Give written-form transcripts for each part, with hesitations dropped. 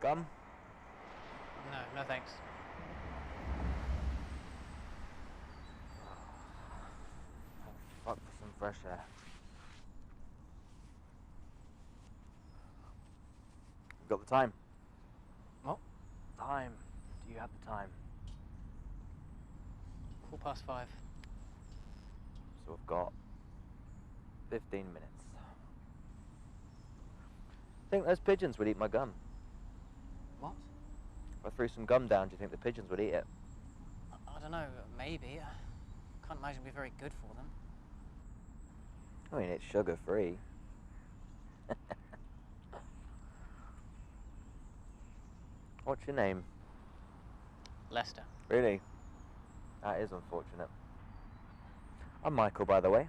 Gum? No, no thanks. Fuck for some fresh air. You got the time? What? Time. Do you have the time? 5:15. So we've got 15 minutes. I think those pigeons would eat my gum. What? If I threw some gum down, do you think the pigeons would eat it? I don't know, maybe. I can't imagine it'd be very good for them. I mean, it's sugar-free. What's your name? Lester. Really? That is unfortunate. I'm Michael, by the way.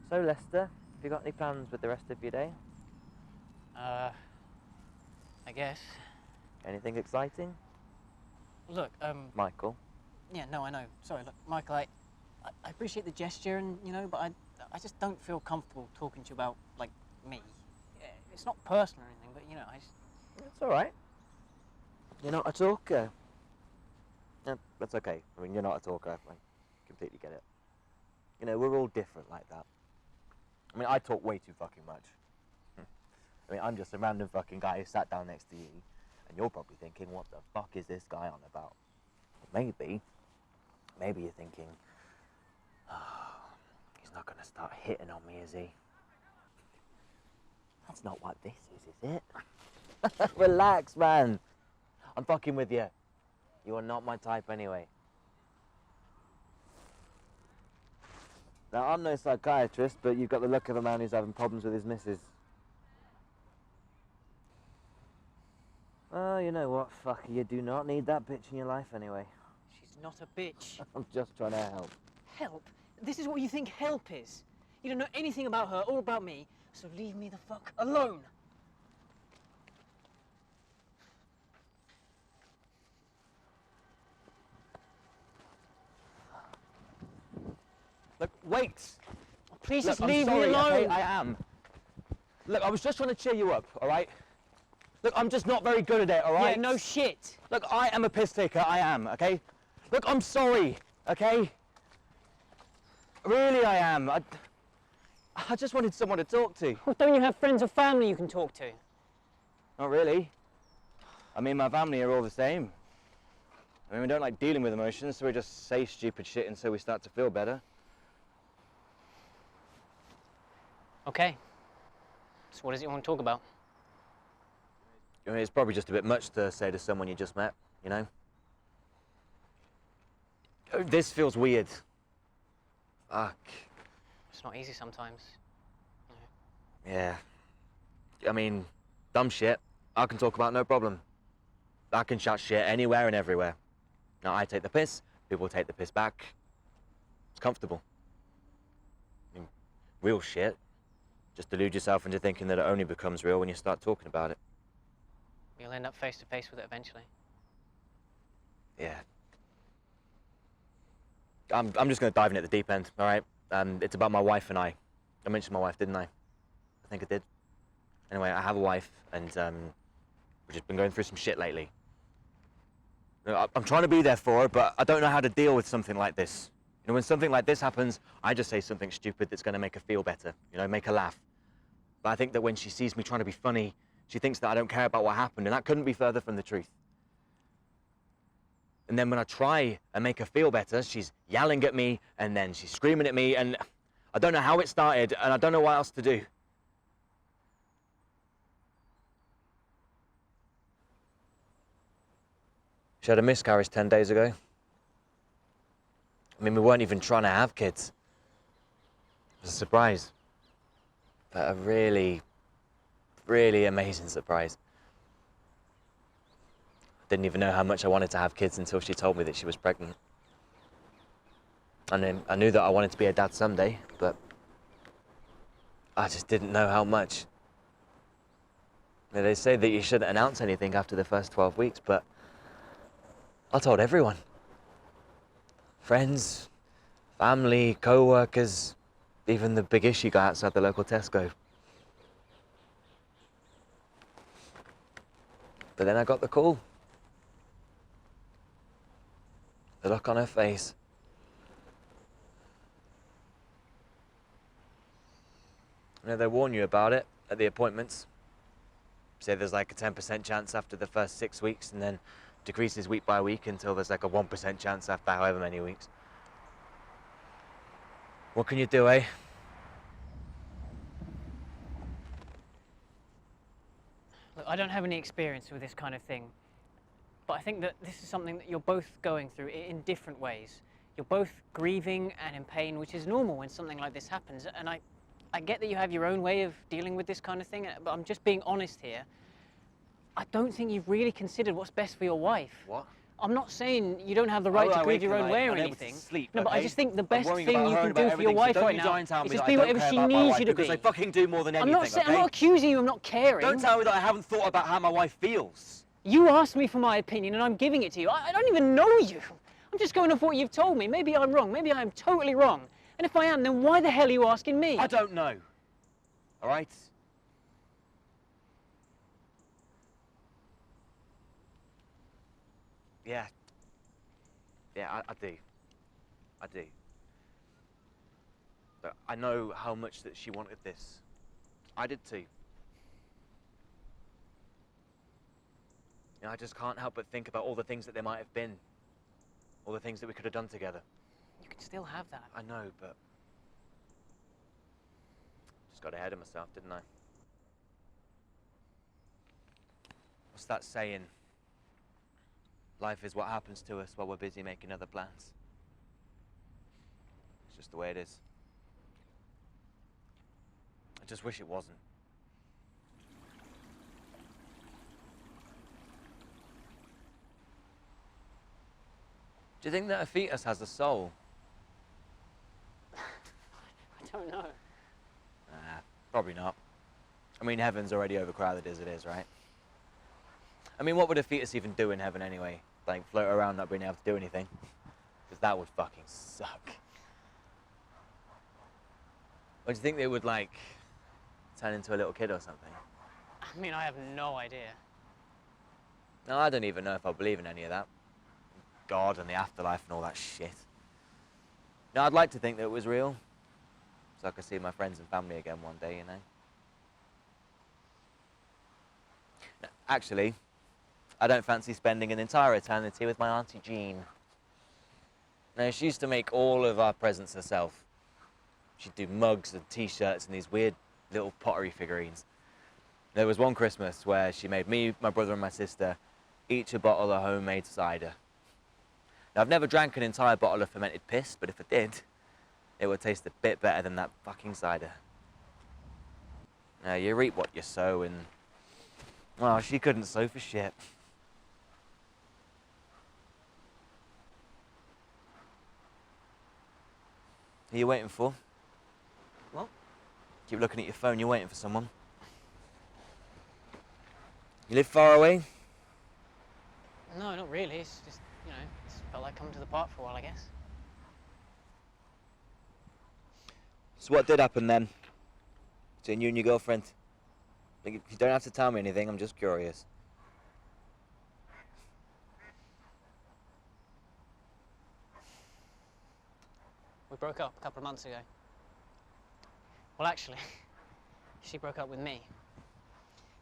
So, Lester, have you got any plans with the rest of your day? I guess. Anything exciting? Look, Michael? yeah, no, I know. Sorry, look, Michael, I appreciate the gesture and, but I just don't feel comfortable talking to you about, like, me. Yeah, it's not personal or anything, but, I just... It's alright. You're not a talker. No, that's okay. I mean, you're not a talker. I completely get it. We're all different like that. I mean, I talk way too fucking much. I mean, I'm just a random fucking guy who sat down next to you, and you're probably thinking, what the fuck is this guy on about? Maybe you're thinking, oh, he's not gonna start hitting on me, is he? That's not what this is it? Relax, man. I'm fucking with you. You are not my type anyway. Now, I'm no psychiatrist, but you've got the look of a man who's having problems with his missus. Oh, you know what, fucker, you do not need that bitch in your life anyway. She's not a bitch. I'm just trying to help. Help? This is what you think help is? You don't know anything about her or about me, so leave me the fuck alone. Look, wait! Please Look, just leave I'm sorry, me alone. okay? I am. Look, I was just trying to cheer you up, all right? Look, I'm just not very good at it, all right? Yeah, no shit. Look, I am a piss taker, I am, okay? Look, I'm sorry, okay? Really, I am. I just wanted someone to talk to. Well, don't you have friends or family you can talk to? Not really. I mean, my family are all the same. I mean, we don't like dealing with emotions, so we just say stupid shit until we start to feel better. Okay. So what is it you want to talk about? I mean, it's probably just a bit much to say to someone you just met, you know? This feels weird. Fuck. It's not easy sometimes. Yeah. I mean, dumb shit, I can talk about no problem. I can shout shit anywhere and everywhere. Now, I take the piss, people take the piss back. It's comfortable. I mean, real shit. Just delude yourself into thinking that it only becomes real when you start talking about it. You'll end up face to face with it eventually. Yeah. I'm just going to dive in at the deep end, all right? It's about my wife and I. I mentioned my wife, didn't I? I think I did. Anyway, I have a wife, and we've just been going through some shit lately. I'm trying to be there for her, but I don't know how to deal with something like this. When something like this happens, I just say something stupid that's going to make her feel better, make her laugh. But I think that when she sees me trying to be funny, she thinks that I don't care about what happened, and that couldn't be further from the truth. And then when I try and make her feel better, she's yelling at me, and then she's screaming at me, and I don't know how it started, and I don't know what else to do. She had a miscarriage 10 days ago. I mean, we weren't even trying to have kids. It was a surprise. But a really, really amazing surprise. I didn't even know how much I wanted to have kids until she told me that she was pregnant. And then I knew that I wanted to be a dad someday, but I just didn't know how much. You know, they say that you shouldn't announce anything after the first 12 weeks, but I told everyone. Friends, family, co-workers, even the big issue guy outside the local Tesco. But then I got the call. The look on her face. You know, they warn you about it at the appointments. Say there's like a 10% chance after the first 6 weeks, and then decreases week by week until there's like a 1% chance after however many weeks. What can you do, eh? Look, I don't have any experience with this kind of thing, but I think that this is something that you're both going through in different ways. You're both grieving and in pain, which is normal when something like this happens. And I get that you have your own way of dealing with this kind of thing, but I'm just being honest here. I don't think you've really considered what's best for your wife. What? I'm not saying you don't have the right to grieve your own way or anything. No, but I just think the best thing you can do for your wife right now is just be whatever she needs you to be. Because I fucking do more than anything, I'm not accusing you of not caring. Don't tell me that I haven't thought about how my wife feels. You asked me for my opinion and I'm giving it to you. I don't even know you. I'm just going off what you've told me. Maybe I'm wrong. Maybe I'm totally wrong. And if I am, then why the hell are you asking me? I don't know. All right? Yeah. Yeah, I do. I do. But I know how much that she wanted this. I did too. You know, I just can't help but think about all the things that there might have been. All the things that we could have done together. You can still have that. I know, but just got ahead of myself, didn't I? What's that saying? Life is what happens to us while we're busy making other plans. It's just the way it is. I just wish it wasn't. Do you think that a fetus has a soul? I don't know. Probably not. I mean, heaven's already overcrowded as it is, right? I mean, what would a fetus even do in heaven anyway? Like, float around not being able to do anything? Because that would fucking suck. Or do you think they would, like, turn into a little kid or something? I mean, I have no idea. No, I don't even know if I believe in any of that. God and the afterlife and all that shit. No, I'd like to think that it was real. So I could see my friends and family again one day, you know? No, actually, I don't fancy spending an entire eternity with my Auntie Jean. No, she used to make all of our presents herself. She'd do mugs and t-shirts and these weird little pottery figurines. There was one Christmas where she made me, my brother and my sister each a bottle of homemade cider. Now, I've never drank an entire bottle of fermented piss, but if I did, it would taste a bit better than that fucking cider. Now, you reap what you sow, and well, she couldn't sew for shit. Who are you waiting for? What? Keep looking at your phone, you're waiting for someone. You live far away? No, not really. It's just, you know, it's felt like coming to the park for a while, I guess. So what did happen then? Between you and your girlfriend? Like, you don't have to tell me anything, I'm just curious. We broke up a couple of months ago. Well, actually, she broke up with me.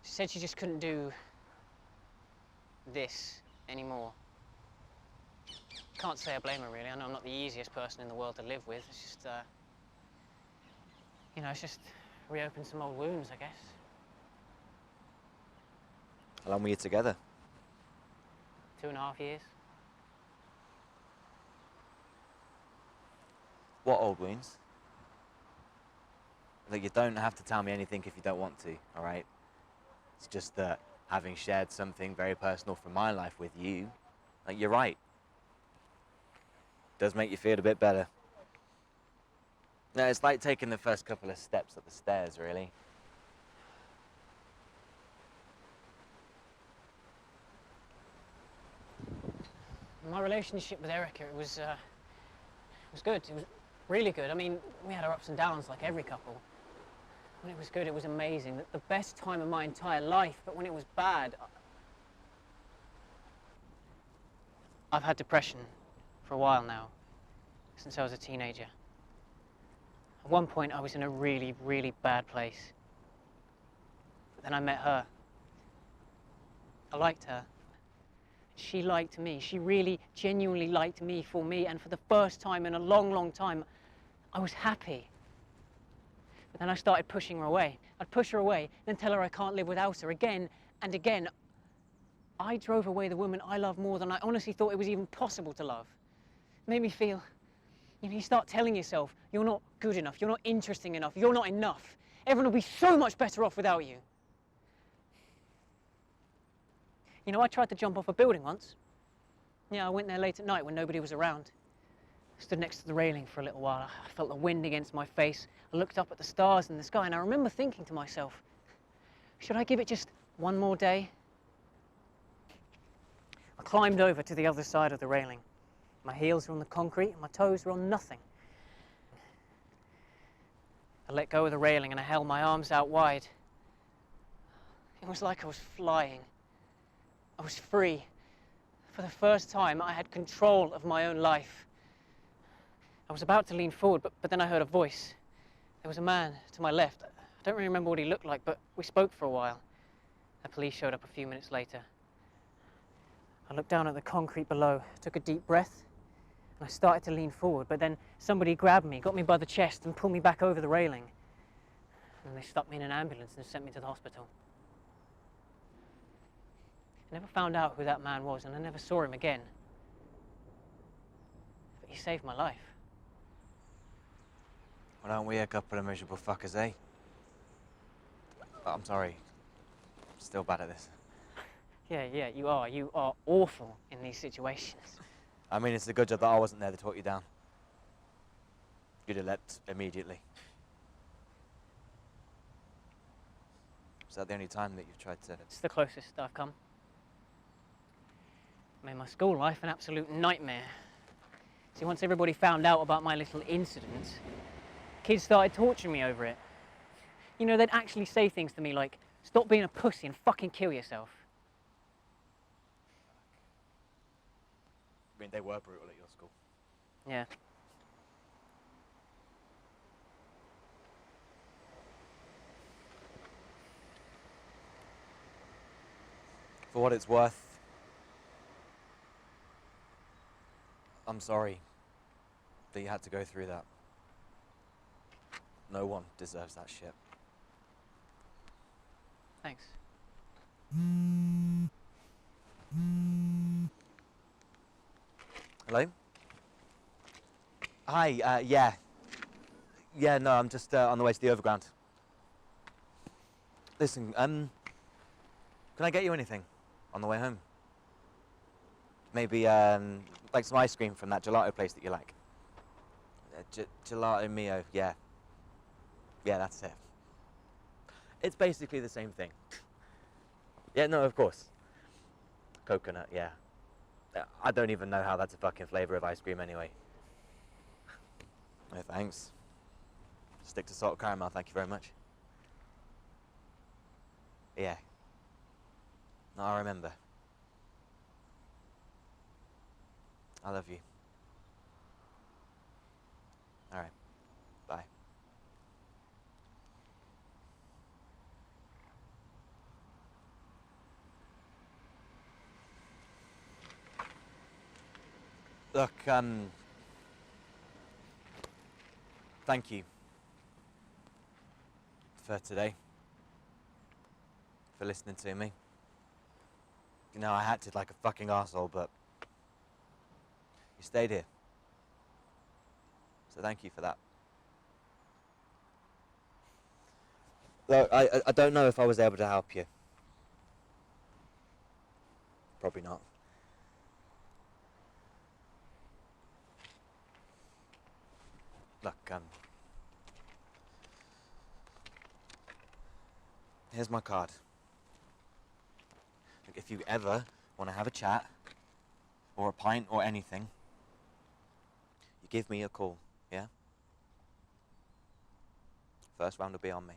She said she just couldn't do this anymore. can't say I blame her, really. I know I'm not the easiest person in the world to live with. It's just, you know, it's just reopened some old wounds, I guess. How long were you together? 2.5 years. What old wounds? Look, you don't have to tell me anything if you don't want to, all right? It's just that having shared something very personal from my life with you, like, you're right. Does make you feel a bit better. No, it's like taking the first couple of steps up the stairs, really. My relationship with Erica, it was good. It was really good. I mean, we had our ups and downs like every couple. When it was good, it was amazing. The best time of my entire life, but when it was bad... I've had depression for a while now, since I was a teenager. At one point, I was in a really, really bad place. But then I met her. I liked her. She liked me. She really, genuinely liked me for me, and for the first time in a long, long time, I was happy. But then I started pushing her away. I'd push her away, then tell her I can't live without her again and again. I drove away the woman I love more than I honestly thought it was even possible to love. It made me feel, you know, you start telling yourself, you're not good enough, you're not interesting enough, you're not enough. Everyone will be so much better off without you. You know, I tried to jump off a building once. Yeah, I went there late at night when nobody was around. I stood next to the railing for a little while. I felt the wind against my face. I looked up at the stars in the sky, and I remember thinking to myself, should I give it just one more day? I climbed over to the other side of the railing. My heels were on the concrete, and my toes were on nothing. I let go of the railing, and I held my arms out wide. It was like I was flying. I was free. For the first time, I had control of my own life. I was about to lean forward, but then I heard a voice. There was a man to my left. I don't really remember what he looked like, but we spoke for a while. The police showed up a few minutes later. I looked down at the concrete below, took a deep breath, and I started to lean forward, but then somebody grabbed me, got me by the chest, and pulled me back over the railing. And they stuck me in an ambulance and sent me to the hospital. I never found out who that man was, and I never saw him again. But he saved my life. Well, aren't we a couple of miserable fuckers, eh? I'm sorry. I'm still bad at this. Yeah, you are. You are awful in these situations. I mean, it's a good job that I wasn't there to talk you down. You'd have leapt immediately. Is that the only time that you've tried to... It's the closest I've come. Made my school life an absolute nightmare. See, once everybody found out about my little incident, kids started torturing me over it. You know, they'd actually say things to me like, stop being a pussy and fucking kill yourself. I mean, they were brutal at your school. Yeah. For what it's worth, I'm sorry that you had to go through that. No one deserves that shit. Thanks. Hello? Hi, yeah. Yeah, no, I'm just on the way to the overground. Listen, can I get you anything on the way home? Maybe, like some ice cream from that gelato place that you like. Gelato Mio, yeah. Yeah, that's it. It's basically the same thing. Yeah, no, of course. Coconut, yeah. I don't even know how that's a fucking flavour of ice cream anyway. No thanks. Stick to salt caramel, thank you very much. Yeah. No, I remember. I love you. Alright. Bye. Look, thank you for today, for listening to me. You know, I acted like a fucking arsehole, but you stayed here. So thank you for that. Look, I don't know if I was able to help you. Probably not. Look, here's my card. Look, if you ever want to have a chat, or a pint, or anything, you give me a call, yeah? First round will be on me.